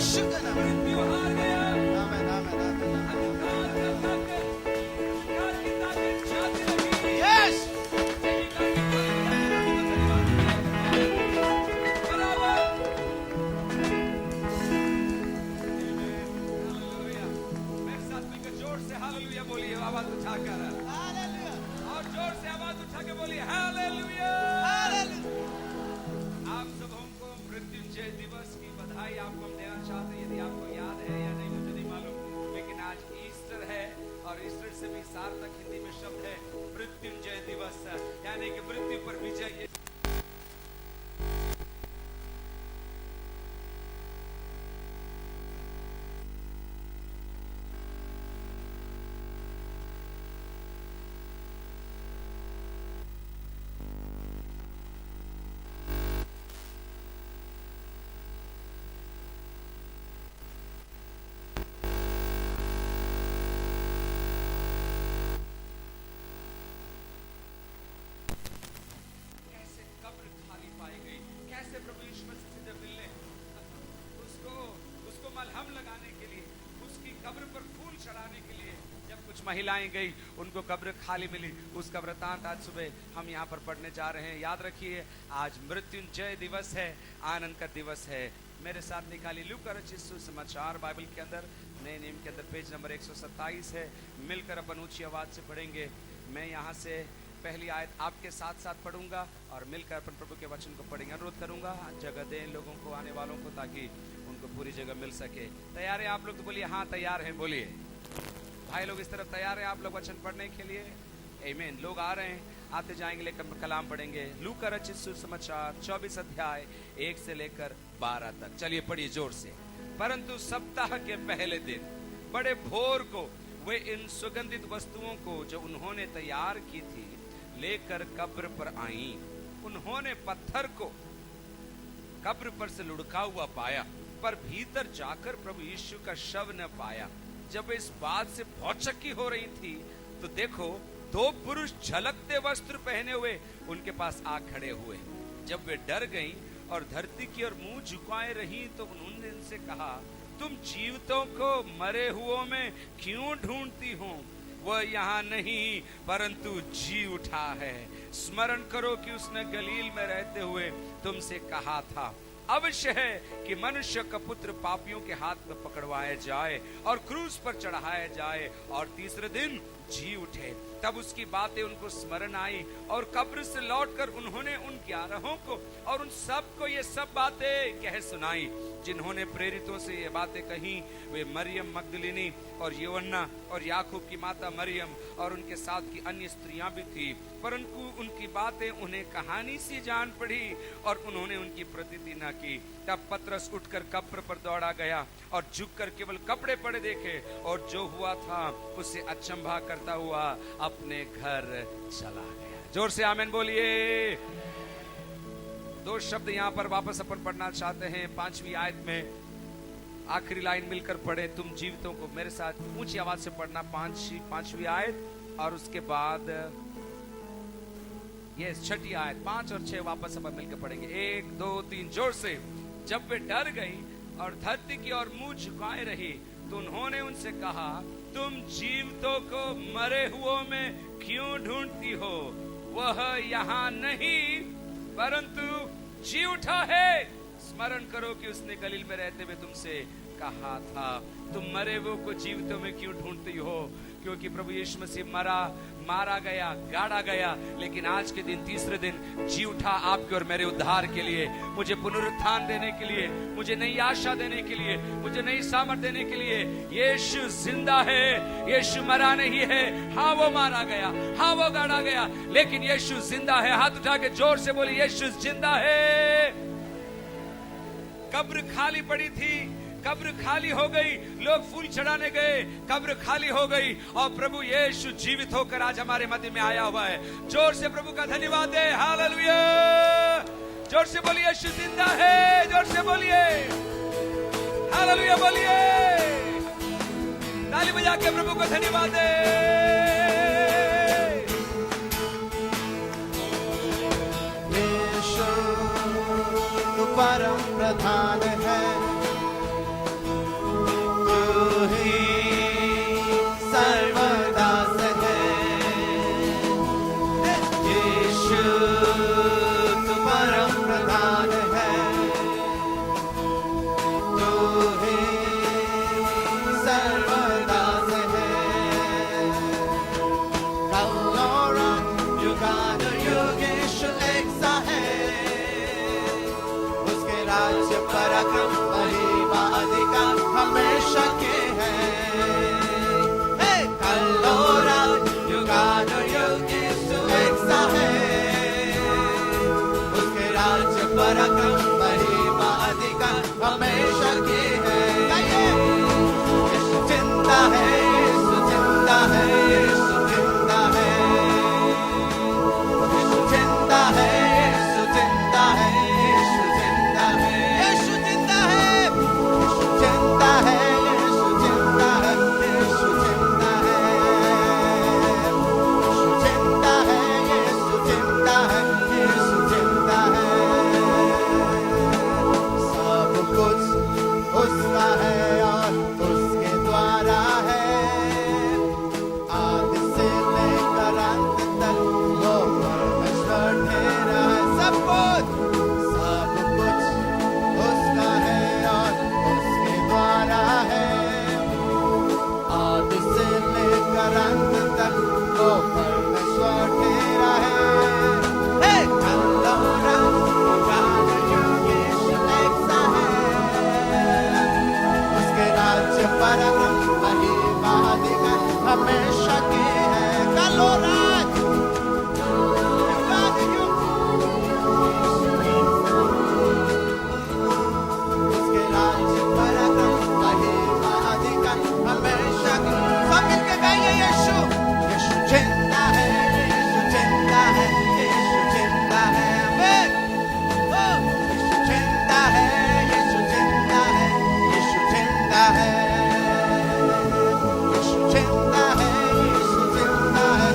यीशु के नाम में मृत्यु हार गया, आमीन आमीन आमीन अंधकार का ताकत, अंधकार की ताकत जाती रही। यस बराबर। हालेलुया। मेरे साथ मिलकर जोर से हालेलुया बोलिए, आवाज उठाकर, हालेलुया और जोर से आवाज उठा के बोलिए हालेलुया। हालेलुया आप सबों को मृत्युंजय दिवस की बधाई आपको हम देना चाहते हैं। यदि आपको याद है या नहीं मुझे नहीं मालूम, लेकिन आज ईस्टर है और ईस्टर से भी सार्थक हिंदी में शब्द है मृत्युंजय दिवस, यानी कि मृत्यु पर विजय। कैसे कब्र खाली पाई गई, कैसे प्रभु यीशु मसीह से जब मिलने उसको मलहम लगाने के लिए, उसकी कब्र पर फूल चढ़ाने के लिए जब कुछ महिलाएं गई, उनको कब्र खाली मिली। उसका वृतांत आज सुबह हम यहाँ पर पढ़ने जा रहे हैं। याद रखिए आज मृत्युंजय दिवस है, आनंद का दिवस है। मेरे साथ निकाली लूका रचित सुसमाचार बाइबल के अंदर नए नियम के अंदर पेज नंबर 127 है। मिलकर अपन ऊंची आवाज से पढ़ेंगे। मैं यहाँ से पहली आयत आपके साथ साथ पढ़ूंगा और मिलकर अपन प्रभु के वचन को पढ़ेंगे। अनुरोध करूंगा जगह दें लोगों को, आने वालों को, ताकि उनको पूरी जगह मिल सके। तैयार है आप लोग? तो बोलिए हाँ तैयार हैं। बोलिए भाई लोग इस तरफ तैयार हैं आप लोग वचन पढ़ने के लिए? आमीन। लोग आ रहे हैं, आते जाएंगे, लेकर कलाम पढ़ेंगे। लूका रचित सुसमाचार 24 अध्याय 1 से लेकर 12 तक। चलिए पढ़िए जोर से। परंतु सप्ताह के पहले दिन बड़े भोर को वे इन सुगंधित वस्तुओं को जो उन्होंने तैयार की थी लेकर कब्र पर आईं। उन्होंने पत्थर को कब्र पर से लुढ़का हुआ पाया, पर भीतर जाकर प्रभु यीशु का शव न पाया। जब वे इस बात से भौचक्की हो रही थी तो देखो 2 पुरुष झलकते वस्त्र पहने हुए उनके पास आ खड़े हुए। जब वे डर गईं और धरती की ओर मुंह झुकाए रही तो उन्होंने उनसे कहा, तुम जीवितों को मरे हुओं में क्यों ढूंढती हो? वह यहाँ नहीं परंतु जी उठा है। स्मरण करो कि उसने गलील में रहते हुए तुमसे कहा था, अवश्य है कि मनुष्य का पुत्र पापियों के हाथ में पकड़वाया जाए और क्रूस पर चढ़ाया जाए और तीसरे दिन जी उठे। तब उसकी बातें उनको स्मरण आई और कब्र से लौटकर उन्होंने उन 11 को और उन सब को ये सब बातें कह सुनाई जिन्होंने प्रेरितों से ये बातें कही। वे मरियम मगदलिनी और यूहन्ना और याकूब की माता मरियम और उनके साथ की अन्य स्त्रियां भी थी, परंतु उनकी बातें उन्हें कहानी सी जान पड़ी और उन्होंने उनकी प्रतीति न की। तब पतरस उठकर कब्र पर दौड़ा गया और झुककर केवल कपड़े पड़े देखे और जो हुआ था उससे अचंभा करता हुआ अपने घर चला गया। जोर से आमीन बोलिए। 2 शब्द यहाँ पर वापस अपन पढ़ना चाहते हैं। 5वीं आयत में आखिरी लाइन मिलकर पढ़े, तुम जीवितों को। मेरे साथ ऊंची आवाज से पढ़ना 5वीं आयत और उसके बाद ये 6ठी आयत। 5 और 6 वापस अपन मिलकर पढ़ेंगे। 1 2 3 जोर से। जब वे डर गई और धरती की ओर मुंह झुकाए रही तो उन्होंने उनसे कहा, तुम जीवितों को मरे हुओं में क्यों ढूंढती हो? वह यहाँ नहीं परंतु जी उठा है। स्मरण करो कि उसने गलील में रहते हुए तुमसे कहा था, तुम मरे हुओं को जीवितों में क्यों ढूंढती हो? क्योंकि प्रभु यीशु मसीह मारा गया, गाड़ा गया, लेकिन आज के दिन तीसरे दिन जी उठा आपके और मेरे उद्धार के लिए, मुझे पुनरुत्थान देने के लिए, मुझे नई आशा देने के लिए, मुझे नई सामर्थ देने के लिए। यीशु जिंदा है, यीशु मरा नहीं है। हाँ वो मारा गया, हाँ वो गाड़ा गया, लेकिन यीशु जिंदा है। हाथ उठा के जोर से बोलिए, यीशु जिंदा है। कब्र खाली पड़ी थी, कब्र खाली हो गई, लोग फूल चढ़ाने गए, कब्र खाली हो गई और प्रभु यीशु जीवित होकर आज हमारे मध्य में आया हुआ है। जोर से प्रभु का धन्यवाद दे। हालेलुया। जोर से बोलिए, यीशु जिंदा है। जोर से बोलिए, हालेलुया बोलिए। ताली बजा के प्रभु को धन्यवाद दे। यीशु परम प्रधान है, पराक्रम महिमा अधिकार हमेशा के है कल और आज युगानुयुग यीशु एक सा है उसके राज्य पराक्रम महिमा अधिकार हमेशा के है यीशु जिंदा है यीशु जिंदा है यीशु जिंदा है यीशु जिंदा है यीशु जिंदा है यीशु जिंदा है यीशु जिंदा है यीशु जिंदा है यीशु जिंदा है यीशु जिंदा है यीशु जिंदा है यीशु जिंदा है यीशु जिंदा है सब कुछ उसका है और उसके द्वारा है आदि से लेकर अंत तक वो परमेश्वर ठहरा है सब कुछ उसका है और उसके द्वारा है आदि से लेकर अंत तक वो परमेश्वर ठहरा है कल और आज युगानुयुग यीशु एक सा है उसके राज्य पराक्रम महिमा अधिकार हमेशा के है कल और आज युगानुयुग उसके राज्य पराक्रम महिमा अधिकार हमेशा के सब मिलके गाइए यीशु यीशु जिंदा है यीशु जिंदा है यीशु जिंदा है आमीन यीशु जिंदा है यीशु जिंदा है यीशु जिंदा है यीशु जिंदा है यीशु जिंदा है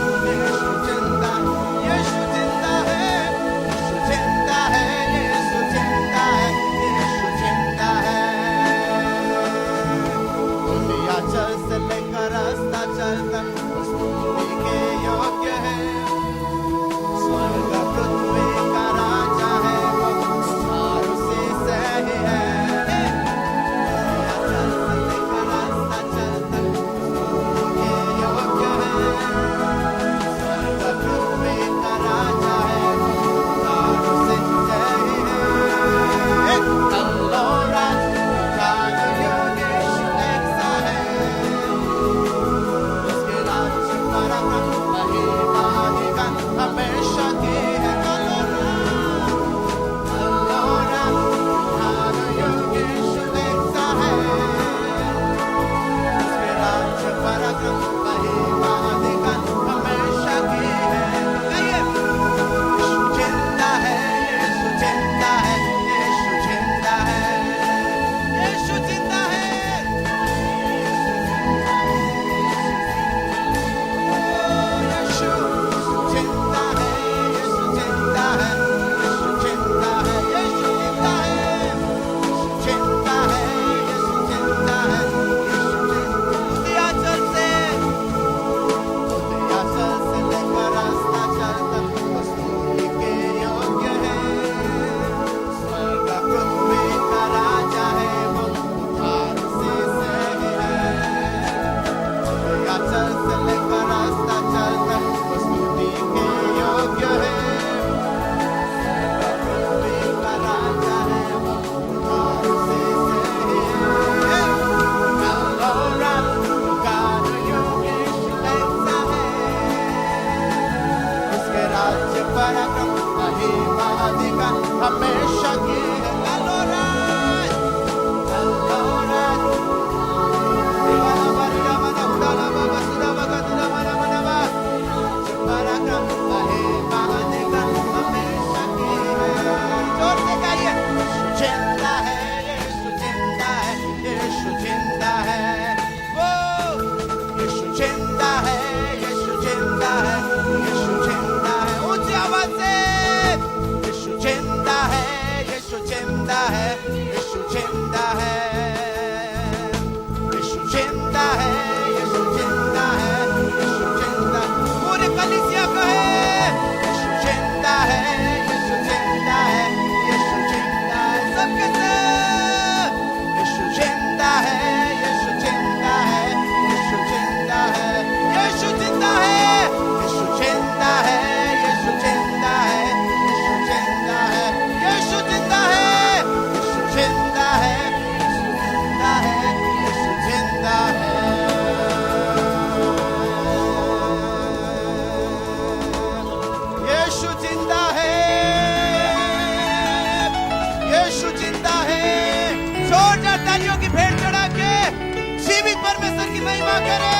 महिमा करे।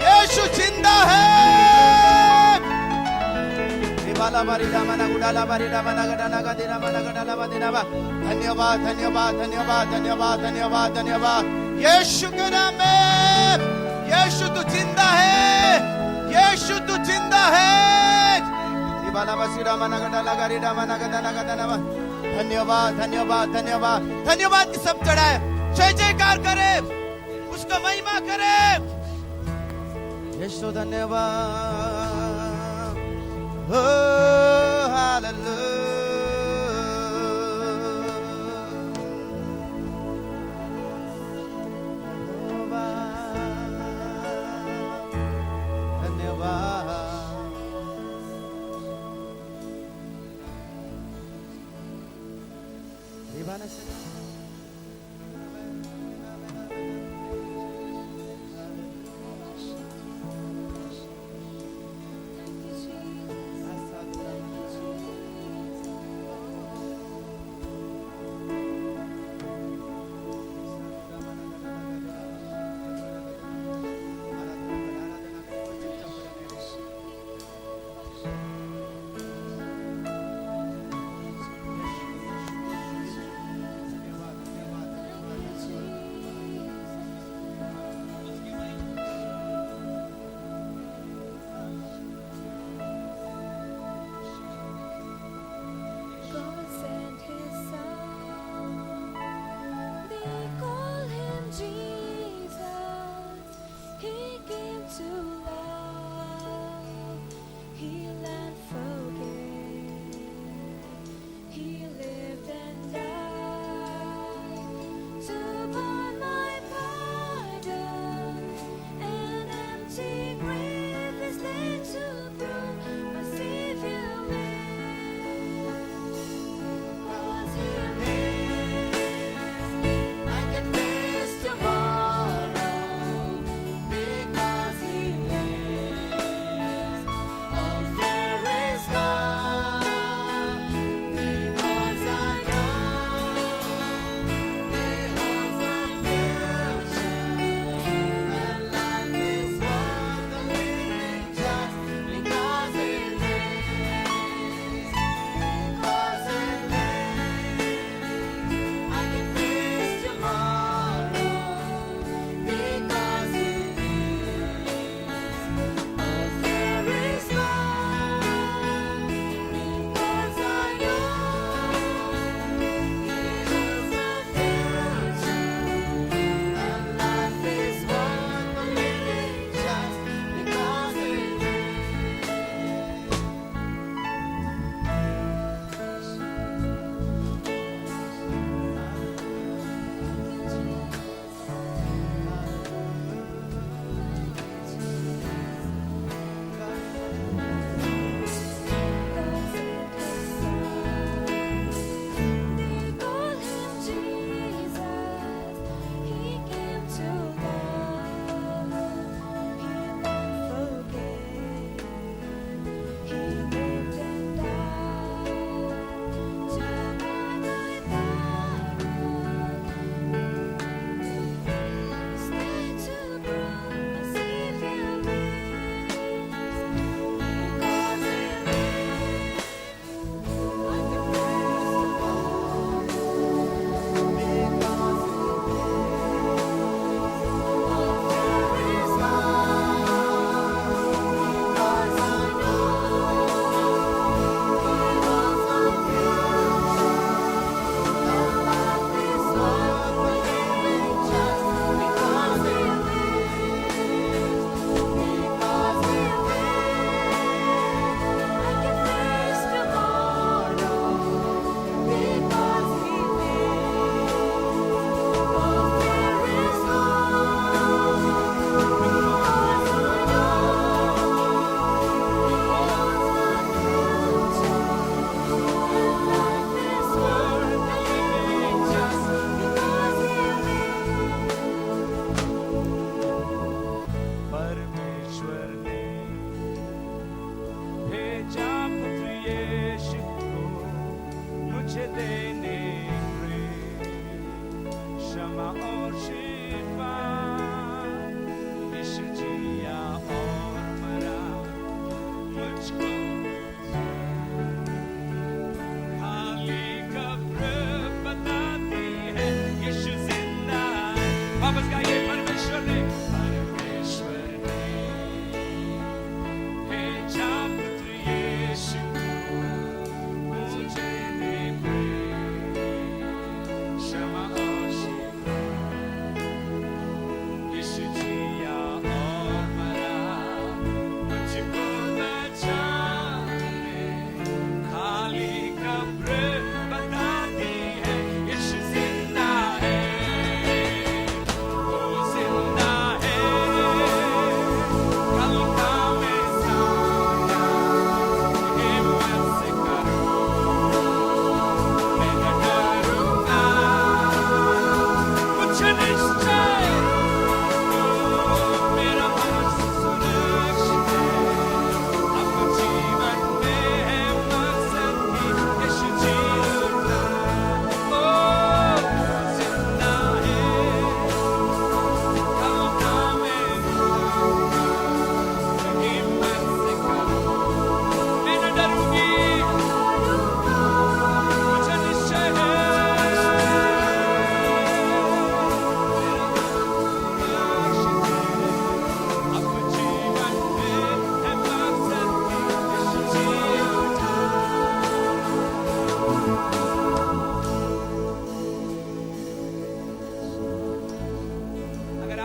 यीशु जिंदा है। धन्यवाद धन्यवाद धन्यवाद धन्यवाद धन्यवाद धन्यवाद यीशु के नाम में। यीशु तू जिंदा है। यीशु तू जिंदा है। धन्यवाद धन्यवाद धन्यवाद धन्यवाद की सब चढ़ाए, जय जयकार करे, उसका महिमा करे। यीशु धन्यवाद। Oh, hallelujah. धन्यवाद। दीवाना से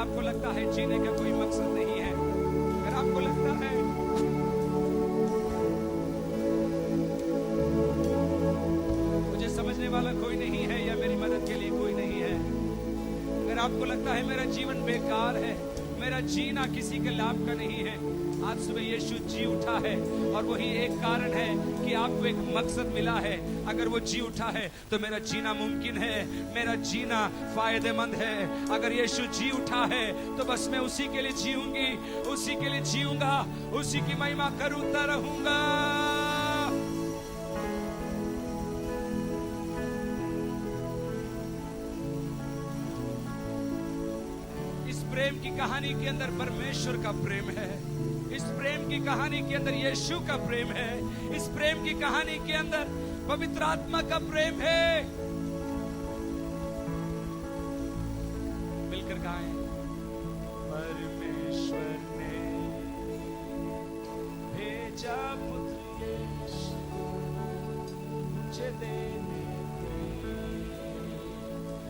आपको लगता है जीने का कोई मकसद नहीं है, अगर आपको लगता है मुझे समझने वाला कोई नहीं है या मेरी मदद के लिए कोई नहीं है, अगर आपको लगता है मेरा जीवन बेकार है, मेरा जीना किसी के लाभ का नहीं है, आज सुबह यीशु जी उठा है और वही एक कारण है कि आपको एक मकसद मिला है। अगर वो जी उठा है तो मेरा जीना मुमकिन है, मेरा जीना फायदेमंद है। अगर यीशु जी उठा है तो बस मैं उसी के लिए जीऊंगी, उसी के लिए जीऊंगा, उसी की महिमा करता रहूंगा। इस प्रेम की कहानी के अंदर परमेश्वर का प्रेम है, इस प्रेम की कहानी के अंदर यीशु का प्रेम है, इस प्रेम की कहानी के अंदर पवित्र आत्मा का प्रेम है। मिलकर गाएं, परमेश्वर ने भेजा पुत्र यीशु मुझे देने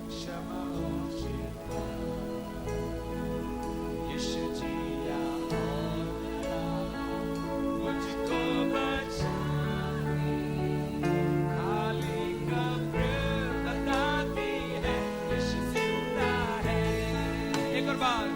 क्षमा यीशु जिया मुझको बचाने, खाली कब्र बताती है यीशु जिंदा है। एक और बार,